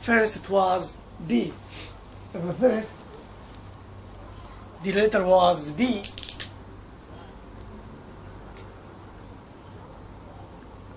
first it was B. The first, the letter was B,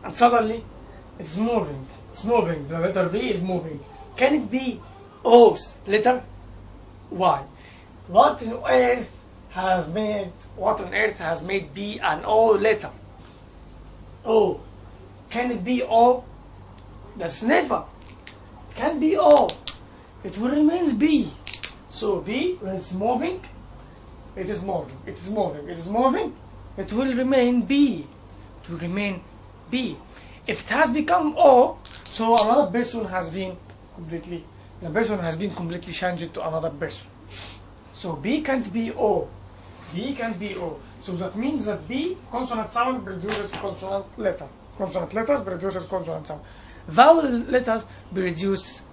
and suddenly it's moving. It's moving. The letter B is moving. Can it be O's letter? Why? What on earth has made B an O letter? O. Can it be O? That's never. Can be O. It will remain B. So B, when it's moving, it is moving. It is moving. It is moving. It will remain B. It will remain B. If it has become O, so another person has been completely, the person has been completely changed to another person. So B can't be O. B can't be O. So that means that B, consonant sound produces consonant letter. Consonant letters produces consonant sound. Vowel letters produce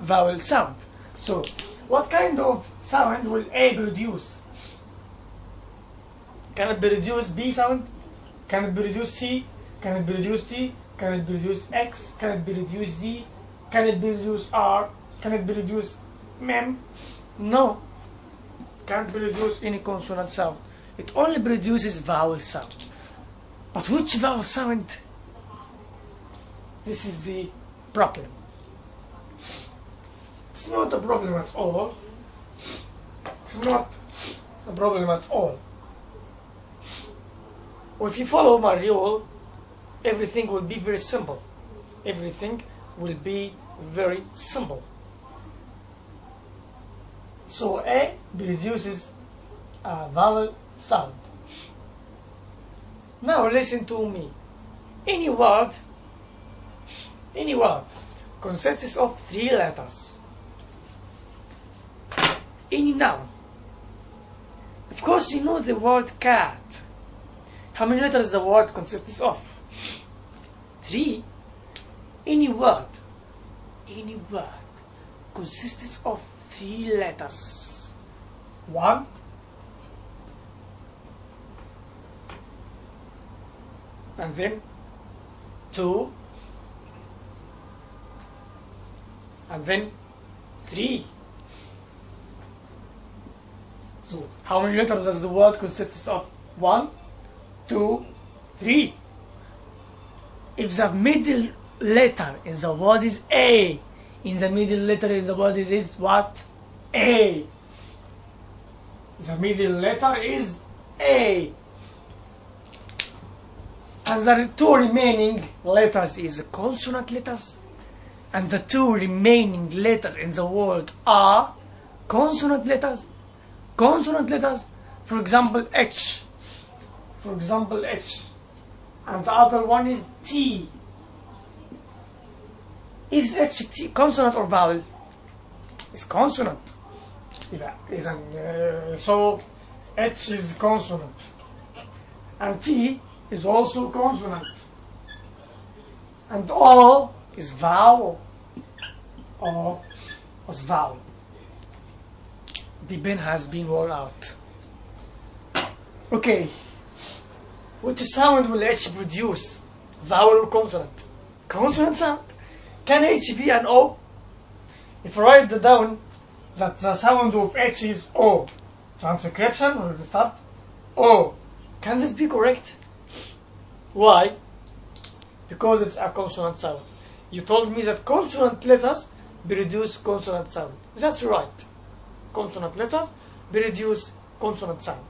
vowel sound. So what kind of sound will A produce? Can it produce B sound? Can it produce C? Can it produce T? Can it produce X? Can it produce Z? Can it produce R? Can it produce mem? No. Can't produce any consonant sound. It only produces vowel sound. But which vowel sound? This is the problem. It's not a problem at all. It's not a problem at all. If you follow my rule, everything will be very simple. Everything will be very simple. So A produces a vowel sound. Now listen to me. Any word consists of 3 letters. Any noun. Of course you know the word cat. How many letters the word consists of? 3. Any word consists of 3 letters. 1, and then 2, and then 3. So how many letters does the word consist of? 1, 2, 3. If the middle letter in the word is A, in the middle letter in the word is what? A. The middle letter is A. And the 2 remaining letters is consonant letters. And the 2 remaining letters in the word are consonant letters. Consonant letters. For example, H. For example, H. And the other one is T. Is H T consonant or vowel? It's consonant. So H is consonant. And T is also consonant. And O is vowel. O is vowel. The pen has been worn out. Okay. Which sound will H produce? Vowel or consonant? Consonant sound. Can H be an O? If I write down that the sound of H is O, transcription will start O. Can this be correct? Why? Because it's a consonant sound. You told me that consonant letters produce consonant sound. That's right. Consonant letters produce consonant sound.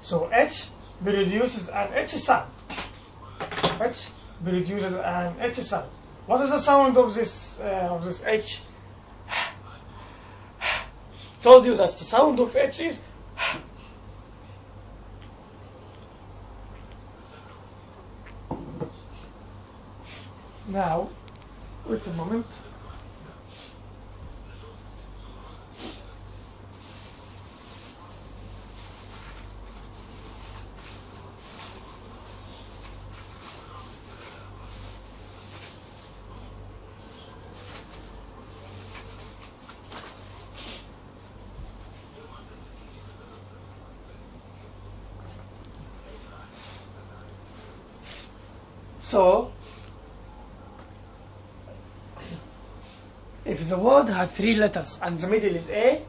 So H produces an H sound. H produces an H sound. What is the sound of this H? Told you that the sound of H is. Now, wait a moment. So, if if the word has 3 letters and the middle is A,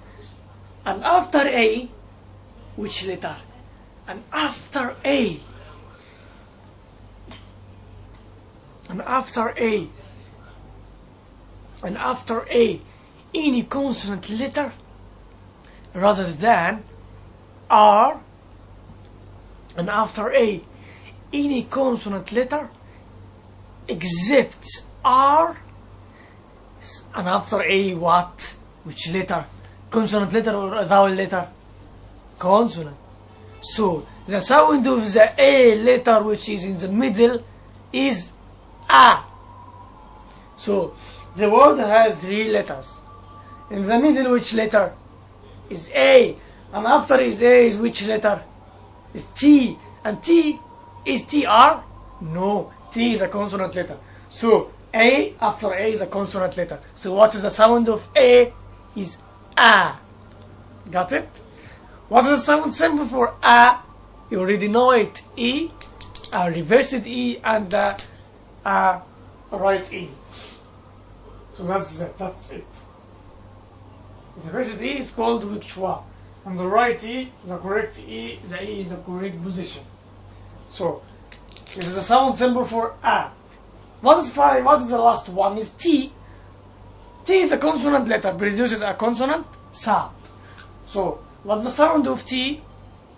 and after A, which letter? And after A, and after A, and after A, any consonant letter rather than R, and after A, any consonant letter except R, and after A, what? Which letter? Consonant letter or a vowel letter? Consonant. So the sound of the A letter which is in the middle is A. So the word has 3 letters. In the middle, which letter? Is A. And after is A is which letter? Is T. And T is TR? No, T is a consonant letter. So A after A is a consonant letter. So what is the sound of A? Is A. Got it? What is the sound symbol for A? You already know it. E, a reversed E, and a right E. So that's it. That's it. The reversed E is called which one? And the right E, the correct E, the E is the correct position. So this is the sound symbol for A. What is the last one? Is T. T is a consonant letter, produces a consonant sound. So what's the sound of T?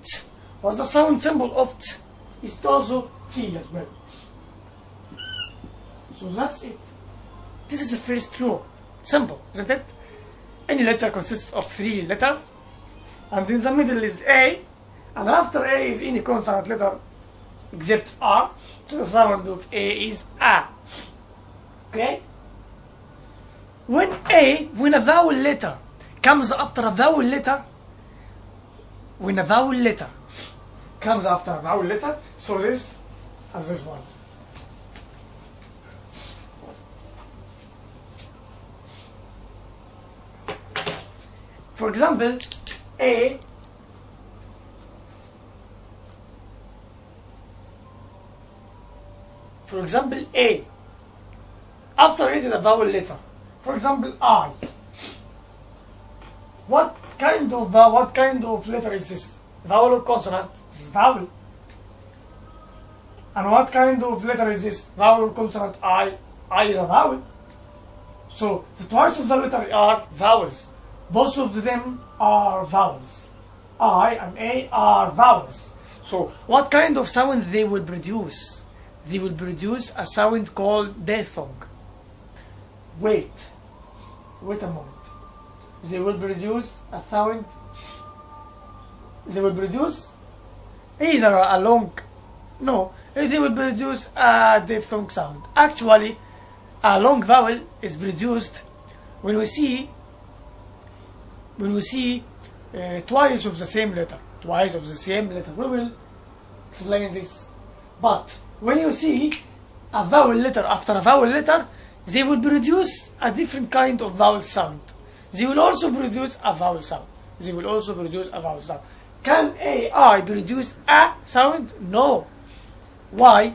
T. What's the sound symbol of T? It's also T as well. So that's it. This is the first rule. Simple, isn't it? Any letter consists of 3 letters, and in the middle is A, and after A is any consonant letter except R. So the sound of A is A. Okay? When a vowel letter comes after a vowel letter, when a vowel letter comes after a vowel letter, so this as this one. For example, A, after it is a vowel letter. For example, I. What kind of letter is this? Vowel or consonant? This is vowel. And what kind of letter is this? Vowel or consonant? I. I is a vowel. So the twice of the letter are vowels. Both of them are vowels. I and A are vowels. So what kind of sound they will produce? They will produce a sound called diphthong. Wait a moment. They will produce a sound. They will produce either a long, no, they will produce a diphthong sound. Actually, a long vowel is produced when we see twice of the same letter. Twice of the same letter. We will explain this. But when you see a vowel letter after a vowel letter, they will produce a different kind of vowel sound. They will also produce a vowel sound. Can AI produce a sound? No. Why?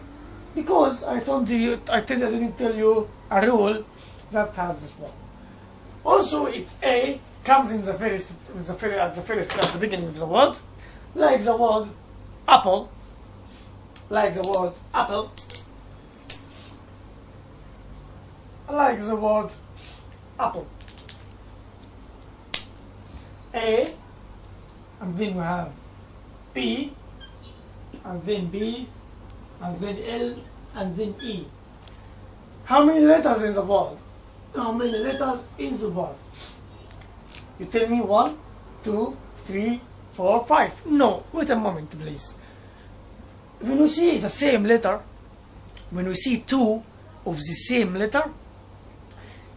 Because I didn't tell you a rule that has this one. Also, if A comes at the beginning of the word, like the word apple, like the word apple. A, and then we have P, and then B, and then L, and then E. How many letters in the word? You tell me 1, 2, 3, 4, 5. No, wait a moment, please. When we see the same letter, when we see 2 of the same letter,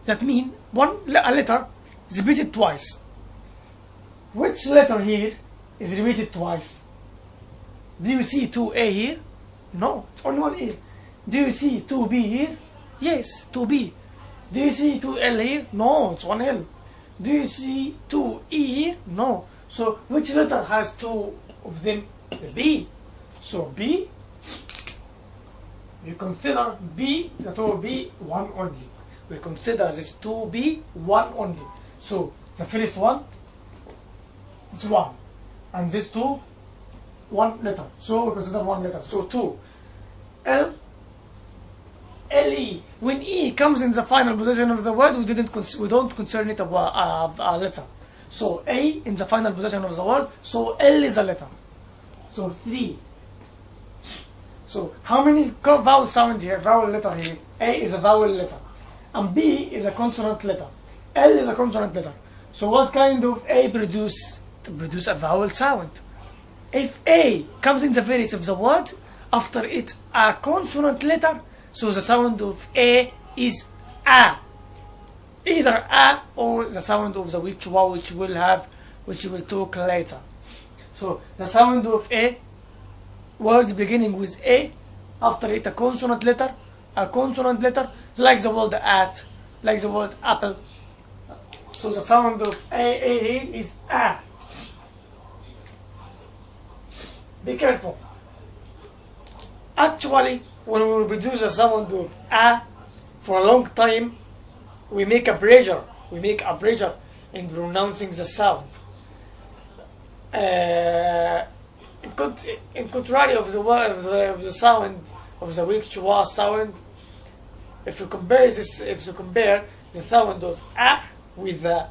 that means a letter is repeated twice. Which letter here is repeated twice? Do you see 2A here? No, it's only one A. Do you see 2B here? Yes, 2B. Do you see 2L here? No, it's one L. Do you see 2E here? No. So which letter has 2 of them? B. So B, you consider B, the 2 B, one only. we consider this to be one only. So the first one is one, and this two, one letter. So we consider one letter. So two. L E. When E comes in the final position of the word, we don't consider it a letter. So A in the final position of the word. So L is a letter. So three. So how many vowel sound here? Vowel letter here. A is a vowel letter, and B is a consonant letter. L is a consonant letter. So what kind of A produce? To produce a vowel sound. If A comes in the face of the word, after it a consonant letter, so the sound of A is A. Either A or the sound of the which we will talk later. So the sound of A, words beginning with A, after it a consonant letter, like the word at, like the word apple. So the sound of A here is A. Be careful. Actually, when we produce a sound of A for a long time, we make a pressure. We make a pressure in pronouncing the sound. In contrary of the sound of the weak chua sound, if you compare the sound of A with the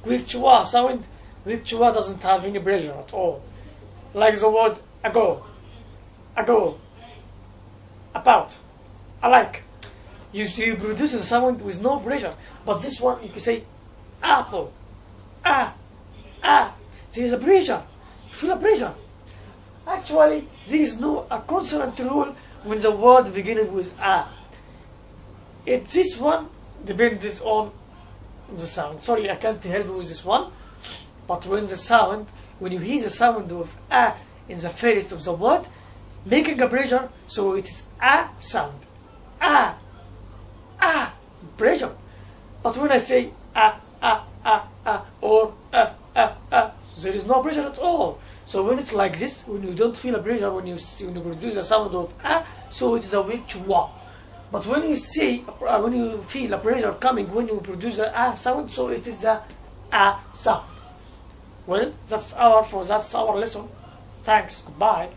weak chua sound, weak chua doesn't have any pressure at all. Like the word ago, about, alike. You produce a sound with no pressure, but this one you can say apple, there is a pressure. You feel a pressure. Actually, there is no a consonant rule when the word beginning with a. This one depends on the sound. Sorry, I can't help you with this one. But when you hear the sound of a in the first of the word, making a pressure, so it is a sound. Pressure. But when I say or there is no pressure at all. So when it's like this, when you don't feel a pressure, when you produce a sound of a, so it is a weak chua. But when you feel a pressure coming when you produce a sound, so it is a sound. Well, that's our lesson. Thanks. Goodbye.